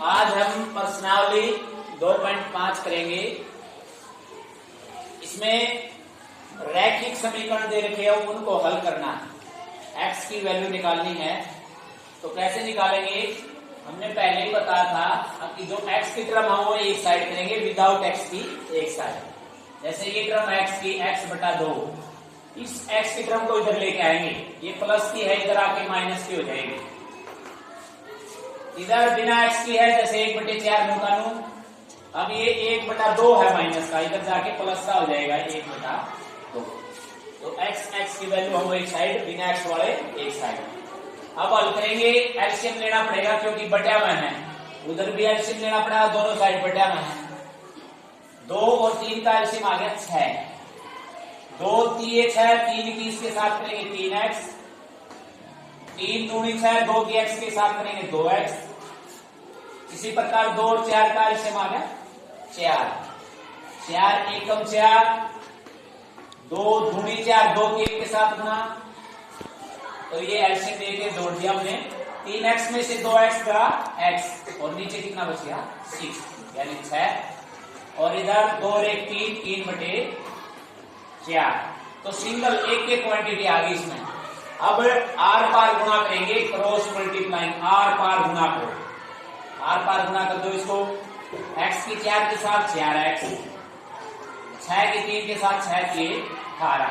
आज हम प्रश्नावली 2.5 करेंगे। इसमें रैखिक समीकरण दे रखे हैं, उनको हल करना है। x की वैल्यू निकालनी है। तो कैसे निकालेंगे? हमने पहले ही बताया था कि जो x की टर्म है वो एक साइड करेंगे, विदाउट x की एक साइड। जैसे ये टर्म x की x/2, इस x की टर्म को इधर लेके आएंगे, ये प्लस की है, इधर आके माइनस की हो जाएगी। इधर बिना x की है, जैसे 1/4 न्यू का न्यू। अब ये 1/2 है माइनस का, इधर जाके प्लस का हो जाएगा 1/2। तो x की वैल्यू हम एक साइड, बिना x वाले एक साइड। अब हल करेंगे, एलसीएम लेना पड़ेगा क्योंकि बटा में है, उधर भी एलसीएम लेना पड़ेगा, दोनों साइड बटा में है। 2 और 3 का एलसीएम आ गया 6। 2 3 6, 3 की इसके साथ करेंगे 3x, 3 दूनी 6, 2 की x के साथ करेंगे 2x। इसी प्रकार 2 और 4 का एलसीएम आ गया 4। 4 एकम 4, 2 दूनी 4, 2 की 1 के साथ गुना, तो ये एलसीएम लेके जोड़ दिया हमने। 3x में से 2x का x और नीचे कितना बच गया 6, यानी 6। और इधर 2 और 1 3, 3/4। तो सिंगल एक एक क्वांटिटी आ गई इसमें। अब आर पार गुणा करेंगे, क्रॉस मल्टीप्लाइंग, आर पार गुणा करो, आर पार गुणा कर दो इसको। x की 4 के साथ 4x, 6 की 3 के साथ 6 की 18।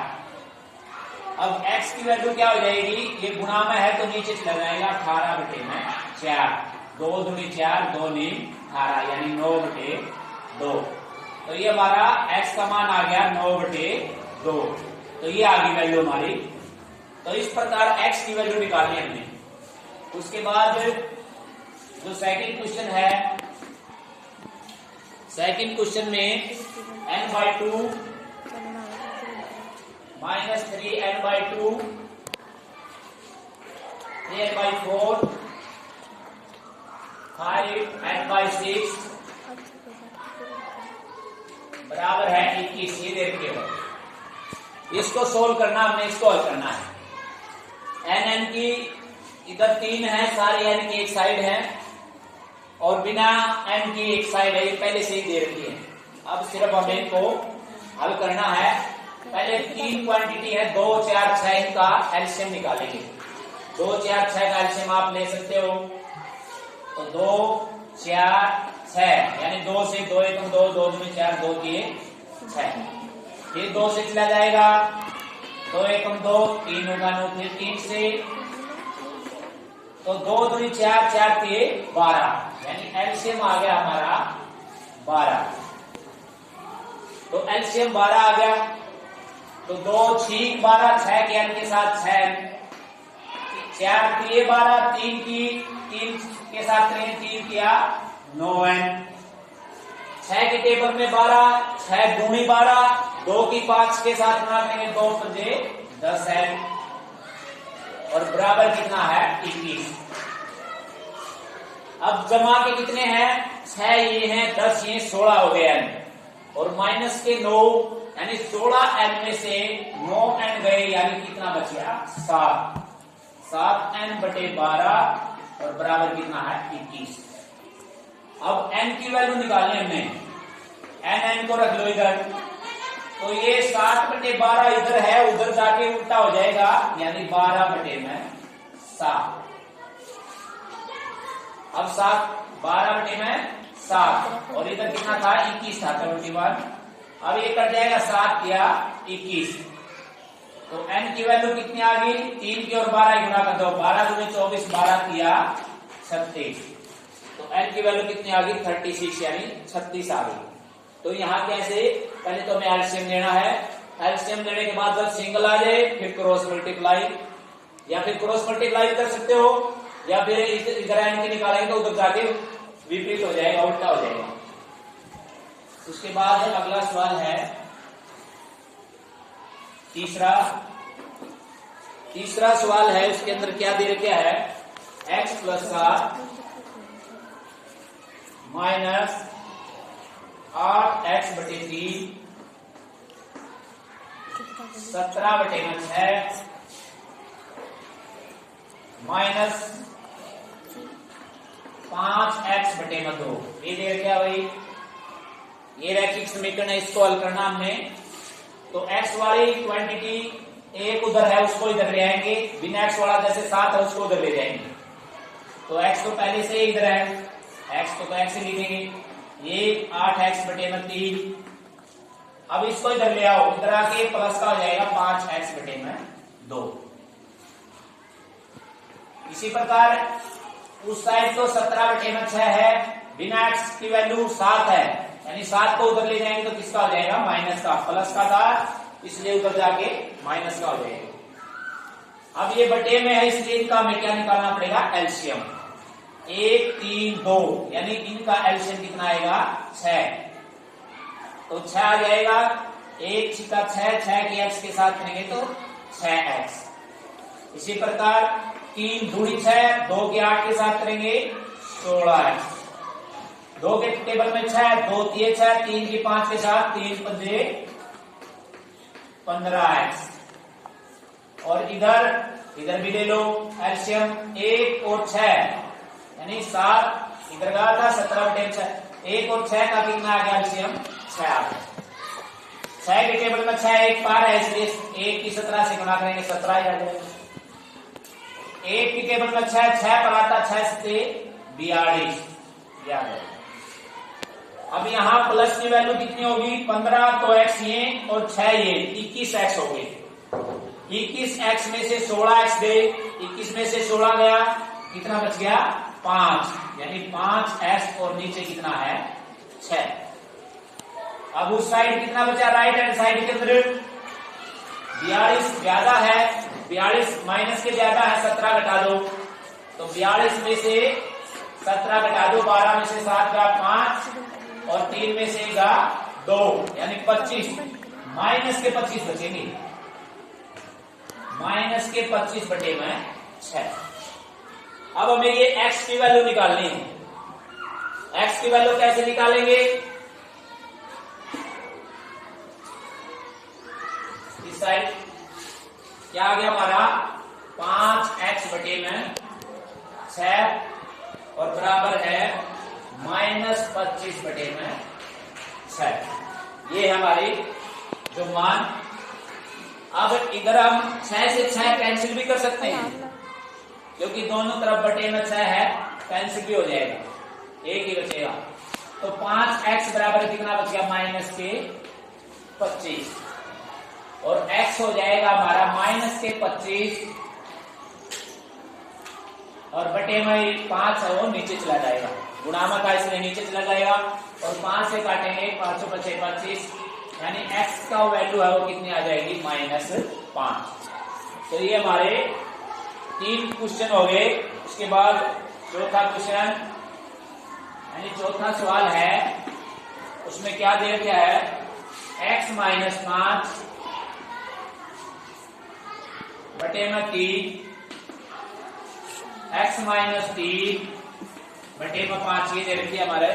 अब x की वैल्यू क्या हो जाएगी? ये गुणा में है तो नीचे चला जाएगा, 18/4। 2 दूनी 4, 2 नी 18, यानी 9/2। तो ये हमारा x का मान आ गया 9/2। तो ये आ गई वैल्यू हमारी। तो इस प्रकार x की वैल्यू निकालनी हमने। उसके बाद जो सेकंड क्वेश्चन है, सेकंड क्वेश्चन में n/2 -3n/2, 3n/4, 5n/6 बराबर है 21। ये देख के हो, इसको सोल्व करना हमने, इसको हल करना है। n की इधर 3 है, सारी n की एक साइड है और बिना n की एक साइड है, ये पहले से ही दे रखी है। अब सिर्फ हमें इनको हल करना है। पहले 3 क्वांटिटी है, 2 4 6, इनका एलसीएम निकालेंगे। 2 4 6 का एलसीएम आप ले सकते हो। तो 2 4 6, यानी 2 से 2 एकम 2, 2 दूनी 4, 2 की 6। फिर 2 से चला जाएगा, 2 एकम 2, 3 होगा 9, फिर 3 से, तो 2 दूनी 4, 4 की 12, यानी एलसीएम आ गया हमारा 12। तो एलसीएम 12 आ गया। तो 2 6 12, 6 के n के साथ 6, 4 की 12, 3 की 3 के साथ 3 किया 9n। 6 के टेबल में 12, 6 दूनी 12, 2 की 5 के साथ गुणा करेंगे, 2 पंजे 10n, और बराबर कितना है 21। अब जमा के कितने हैं? 6 ये हैं, 10 ये, 16 हो गए n, और माइनस के 9, यानी 16n में से 9n गए, यानी कितना बच गया 7। 7n/12 और बराबर कितना है 21। अब n की वैल्यू निकालनी हमने। n को रख लो इधर, तो ये 7/12 इधर है, उधर जाके उल्टा हो जाएगा, यानी 12/7। अब 12/7, और इधर कितना था 21 था, 21। अब ये कट जाएगा, 7 किया 21। तो n की वैल्यू कितनी आ गई? 3 की और 12 गुणा कर दो, 12 दूनी 24, 12 किया 36। तो n की वैल्यू कितनी आ गई 36, यानी 36 आ गई। तो यहाँ कैसे? पहले तो हमें एलसीएम लेना है। एलसीएम लेने के बाद जब सिंगल आ जाए फिर क्रॉस मल्टीप्लाई, या फिर क्रॉस मल्टीप्लाई कर सकते हो, या फिर इधर n की निकालेंगे तो उधर जाके विपरीत हो जाएगा, उल्टा हो जाएगा। उसके बाद अगला सवाल है तीसरा सवाल है। उसके अंदर क्या दे रखा है? x + 7 minus 8x/3, 17/6 minus 5x बटे में 2। ये दे क्या भाई, ये रैखिक समीकरण है, इसको हल करना हमने। तो x वाली क्वांटिटी एक उधर है, उसको इधर ले आएंगे, बिना x वाला जैसे 7 है उसको उधर ले जाएंगे। तो x तो पहले से इधर है, x तो x से लिखेंगे, ये 8x बटे में 3। अब इसको इधर ले आओ, इधर आके प्लस का हो जाएगा 5x बटे में 2। इसी प्रकार उस साइड तो 17 बटे में 6 है, बिना x की वैल्यू 7 है, यानी 7 को उधर ले जाएंगे तो किसका हो जाएगा, माइनस का। प्लस का था इसलिए उधर जाके माइनस का हो जाएगा। अब ये बटे में है इसलिए इनका हमें क्या निकालना पड़ेगा, एलसीएम। 1 3 2 यानी इनका एलसीएम कितना आएगा, 6। तो 6 आ जाएगा, 1 छिका 6, 6 के x के साथ करेंगे तो 6x। इसी प्रकार 3 दूनी 6, 2 के 8 के साथ करेंगे 16x। 2 के टेबल में 6, 2 3 6, 3 की 5 के साथ 3 पंजे 15x। और इधर भी ले लो एलसीएम, 1 और 6 यानी 7, इधर का था 17 बटे 6, 1 और 6 का कितना आ गया एलसीएम, 6 आ गया। 6 के टेबल में 6 एक पार है, इसलिए 1 की 17 से गुणा करेंगे 17 ही आ जाएगा। 1 की टेबल में 6 पर आता, 6 से 42 आ जाएगा। अब यहाँ प्लस की वैल्यू कितनी होगी, 15, तो x ये और 6 ये 21x हो गई। 21x में से 16x दे, 21 में से 16 गया, कितना बच गया, 5, यानी 5x और नीचे कितना है, 6। अब उस साइड कितना बचा, राइट हैंड साइड के अंदर 42 ज्यादा है, 42 माइनस के ज्यादा है, 17 घटा दो, तो 42 में से 17 घटा दो, 12 में से 7 का 5 और 3 में से 2 यानी 25, माइनस के 25 बचेंगे, माइनस के 25 बटे में 6। अब हमें ये x की वैल्यू निकालनी है। x की वैल्यू कैसे निकालेंगे, इस साइड क्या आ गया हमारा, 5x बटे में 6 और बराबर है -25 बटे में 6। ये है हमारी जो मान। अब इधर हम 6 से 6 कैंसिल भी कर सकते हैं, क्योंकि दोनों तरफ बटे में 6 है, कैंसिल भी हो जाएगा, एक ही बचेगा। तो 5x बराबर कितना बच गया, माइनस के 25, और x हो जाएगा हमारा माइनस के 25 और बटे में 5 है वो नीचे चला जाएगा, गुणामक का इसलिए नीचे चला जाएगा, और 5 से काटेंगे 5 बचे 25, यानी x का वैल्यू है वो कितनी आ जाएगी, -5। तो ये हमारे 3 क्वेश्चन हो गए। उसके बाद चौथा क्वेश्चन यानी चौथा सवाल है, उसमें क्या दिया गया है, x -5 बटे में 3, x -3 बटे में 5 ये दे रखी है हमारे।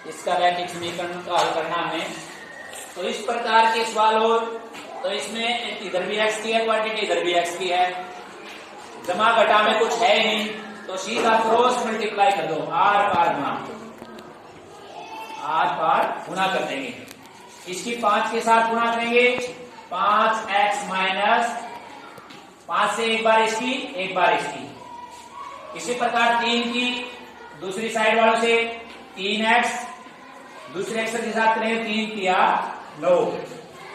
इसका रैखिक समीकरण का हल करना हमें। तो इस प्रकार के सवाल हो तो इसमें इधर भी x की है क्वांटिटी, इधर भी x की है, जमा घटा में कुछ है नहीं, तो सीधा क्रॉस मल्टीप्लाई कर दो, आर पार गुणा कर देंगे। इसकी 5 के साथ गुणा करेंगे, 5x माइनस 5 से एक बार इसकी, एक बार इसकी। इसी प्रकार 3 की दूसरी साइड वालों से 3x दूसरे अक्षर के साथ करेंगे, 3 किया 9,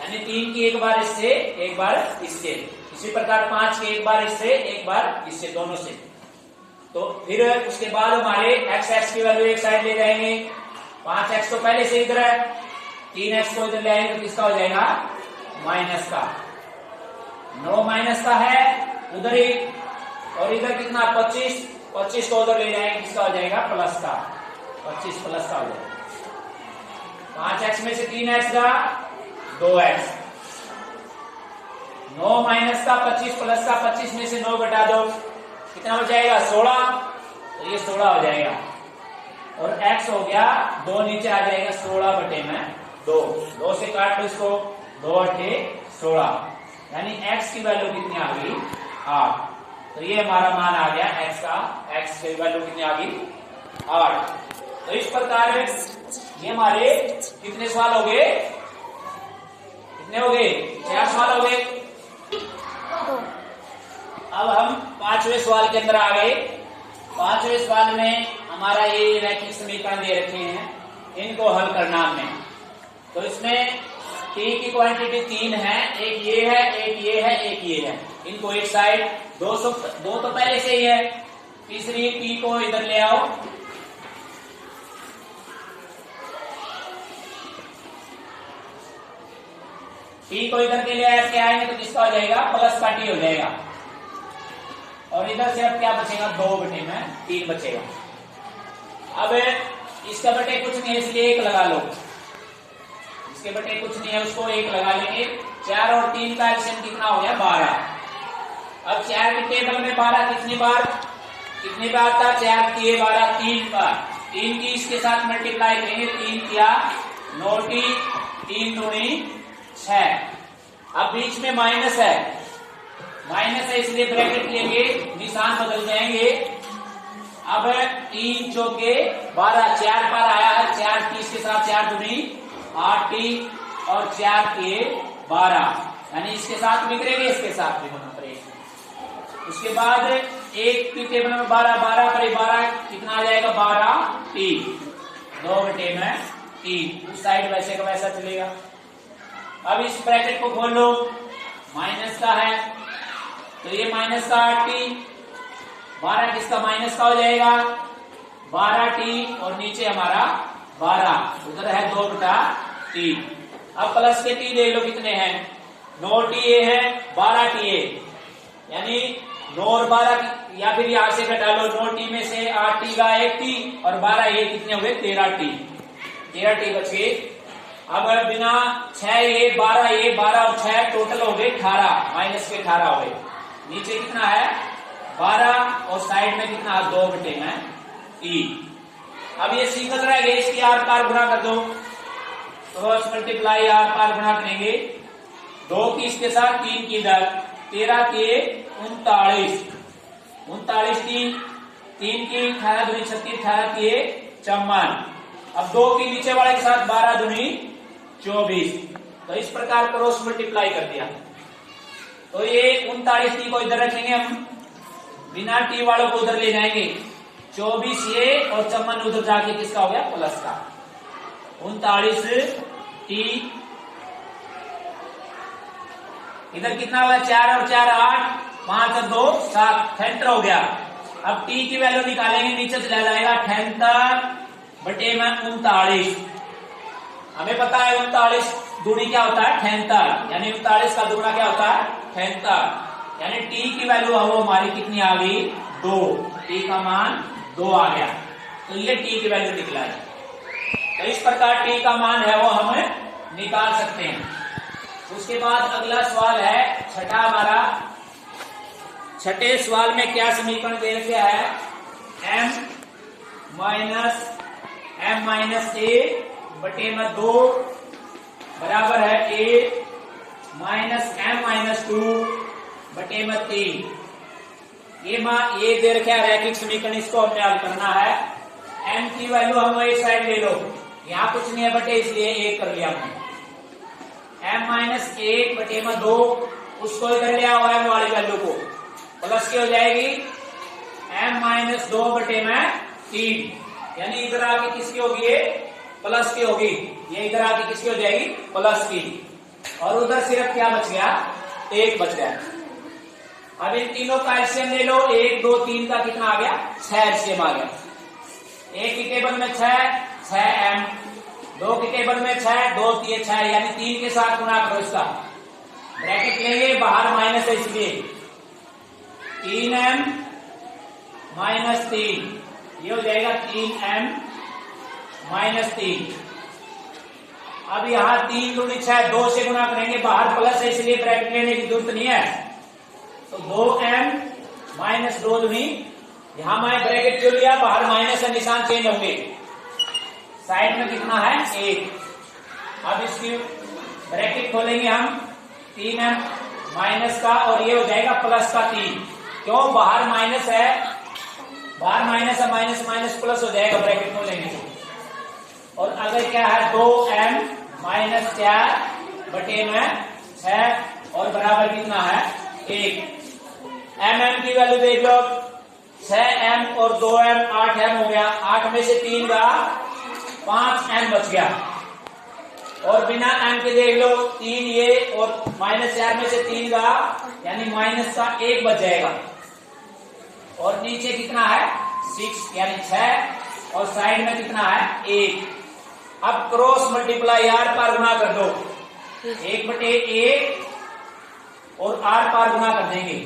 यानी 3 की एक बार इससे एक बार इससे। इसी प्रकार 5 के एक बार इससे एक बार इससे, दोनों से। तो फिर उसके बाद हमारे x की वैल्यू एक साइड ले जाएंगे, 5x तो पहले से इधर है, 3x को इधर ले आएंगे तो किसका हो जाएगा, माइनस का। 9 माइनस का है उधर ही, और इधर कितना 25 को उधर ले जाएंगे, किसका हो जाएगा, प्लस का। 25 प्लस का हो जाएगा। 5x में से 3x का 2x, 9 माइनस का 25 प्लस का, 25 में से 9 घटा दो, कितना हो जाएगा, 16। तो ये 16 हो जाएगा, और x हो गया 2 नीचे आ जाएगा, 16 बटे में 2 से काट लो इसको, 2 8 16, यानी x की वैल्यू कितनी आ गई, 8। तो ये हमारा मान आ गया x का, x की वैल्यू कितनी आ गई, 8। तो इस प्रकार ये हमारे कितने सवाल हो गए? कितने हो गए? 4 सवाल हो गए। अब हम 5वें सवाल के अंदर आ गए। 5वें सवाल में हमारा ये रैखिक समीकरण दे रखे हैं, इनको हल करना हमने। तो इसमें t की क्वांटिटी 3 है, एक ये है, एक ये है, एक ये है। इनको एक साइड 2 तो पहले से ही है, तीसरी t को इधर ले आओ। t को इधर के ले आएंगे तो किसका हो जाएगा? प्लस का t हो जाएगा। और इधर से अब क्या बचेगा? 2 बटे में 3 बचेगा। अब इसका बटे कुछ नहीं है, इसलिए 1 लगा लो। इसके बटे कुछ नहीं है, उसको 1 लगा लेंगे। 4 और 3 का एलसीएम कितना हो गया? 12। अब 4 के टेबल में 12 कितनी बार था? 4 किए 12 3 बार। 3 की इसके साथ मल्टीप्लाई करेंगे, 3 किया 9t, 3 दूनी 6। अब बीच में माइनस है इसलिए ब्रैकेट लेंगे, निशान बदल जाएंगे। अब 3 चौके 12, 4 बार आया है, 4 30 के साथ 4 दूनी 8t और 4 के 12, यानी इसके साथ भी करेंगे, इसके साथ भी होना पड़ेगा। उसके बाद 1 की टेबल में 12 पर 12 कितना आ जाएगा? 12t, 2 बटे में 3। उस साइड वैसे का वैसा चलेगा। अब इस ब्रैकेट को खोल लो, माइनस का है तो ये माइनस का 8t, 12 किसका? माइनस का हो जाएगा 12t और नीचे हमारा 12, उधर है 2 बटा 3। अब प्लस के t देख लो कितने हैं? 9t ये है, 12t ये, यानी 9 और 12 या फिर यहां से घटा लो। 9t में से 8t का 1t और 12 ये कितने हो गए? 13t बच गए। अब बिना 6 ये 12 और 6 टोटल हो गए 18, माइनस के 18 हो गए। नीचे कितना है? 12 और साइड में कितना? 2 बटे में 3। अब ये सिंगल रह गए, इसकी आर पार गुणा कर दो, क्रॉस मल्टीप्लाई आर पार गुणा करेंगे। 2 की इसके साथ 3 की इधर, 13 के 39, 3 की 18 दूनी 36, 18 के 54। अब 2 की नीचे वाले के साथ 12 दूनी 24। तो इस प्रकार क्रॉस मल्टीप्लाई कर दिया। तो ये 39t को इधर रखेंगे हम, बिना t वालों को उधर ले जाएंगे। 24 ये और 54 उधर जाके किसका हो गया? प्लस का। 39t इधर कितना होगा? 4 और 4 8, 5 और 2 7, 78 हो गया। अब t की वैल्यू निकालेंगे, नीचे चला जाएगा 78 बटे में 39। हमें पता है 39 दूनी क्या होता है? 78, यानी 39 का दुगना क्या होता है? 78, यानी t की वैल्यू वो हमारी कितनी आ गई? 2। t का मान 2 आ गया, तो ये t की वैल्यू निकला है। तो इस प्रकार t का मान है वो हम निकाल सकते हैं। उसके बाद अगला सवाल है छठा हमारा। छठे सवाल में क्या समीकरण दे रखा है? m माइनस a बटे में 2 बराबर है a माइनस m माइनस 2 बटे में 3। ये दे रखा है रैखिक समीकरण, इसको हमने हल करना है। m की वैल्यू हम एक साइड ले लो, यहाँ कुछ नहीं है बटे, इसलिए 1 कर लिया हमने। m माइनस 1 बटे में 2, उसको इधर ले आओ, m वाली वैल्यू को, प्लस की हो जाएगी m माइनस 2 बटे में 3, यानी इधर आके किसकी होगी? ये प्लस की होगी, ये इधर आके किसकी हो जाएगी? प्लस की। और उधर सिर्फ क्या बच गया? 1 बच गया। अब इन तीनों का एलसीएम ले लो, 1 2 3 का कितना आ गया? 6 एलसीएम आ गया। 1 की टेबल में 6m, 2 की टेबल में 6, 2 3 6, यानी 3 के साथ गुणा करो इसका, ब्रैकेट लेंगे, बाहर माइनस है इसलिए 3m माइनस 3, ये हो जाएगा 3m माइनस 3। अब यहाँ 3 दूनी 6, 2 से गुणा करेंगे, बाहर प्लस है इसलिए ब्रैकेट लेने की जरूरत नहीं है, तो 2m माइनस 2 दूनी, यहां मैं ब्रैकेट क्यों लिया? बाहर माइनस है, निशान चेंज होंगे। साइड में कितना है? 1। अब इसकी ब्रैकेट खोलेंगे हम, 3m माइनस का, और ये हो जाएगा प्लस का 3। क्यों? बाहर माइनस है बाहर माइनस है, माइनस माइनस प्लस हो जाएगा ब्रैकेट में लेने से। और अगर क्या है 2m माइनस 4 बटे में 6 और बराबर कितना है 1। mm की वैल्यू देख लो, 6m और 2m 8m हो गया, 8 में से 3 का 5m बच गया। और बिना m के देख लो 3 ये और माइनस 4 में से 3 का यानी माइनस का 1 बच जाएगा। और नीचे कितना है 6 यानी 6 और साइड में कितना है 1। अब क्रॉस मल्टीप्लाई आर पार गुना कर दो, 1 बटे 1 और आर पार गुना कर देंगे,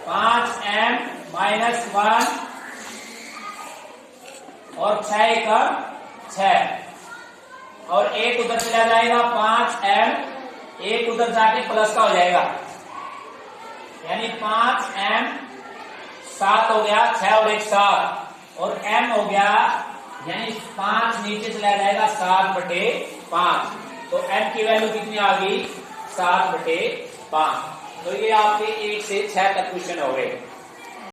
5m माइनस 1 और 6 एकम 6 और 1 उधर चला जाएगा 5m, 1 उधर जाके प्लस का हो जाएगा यानी 5m 7 हो गया, 6 और 1 7 और m हो गया यानी 5 नीचे चला जाएगा 7 बटे 5। तो m की वैल्यू कितनी आ गई 7 बटे 5। तो ये आपके 1 से 6 तक क्वेश्चन हो गए।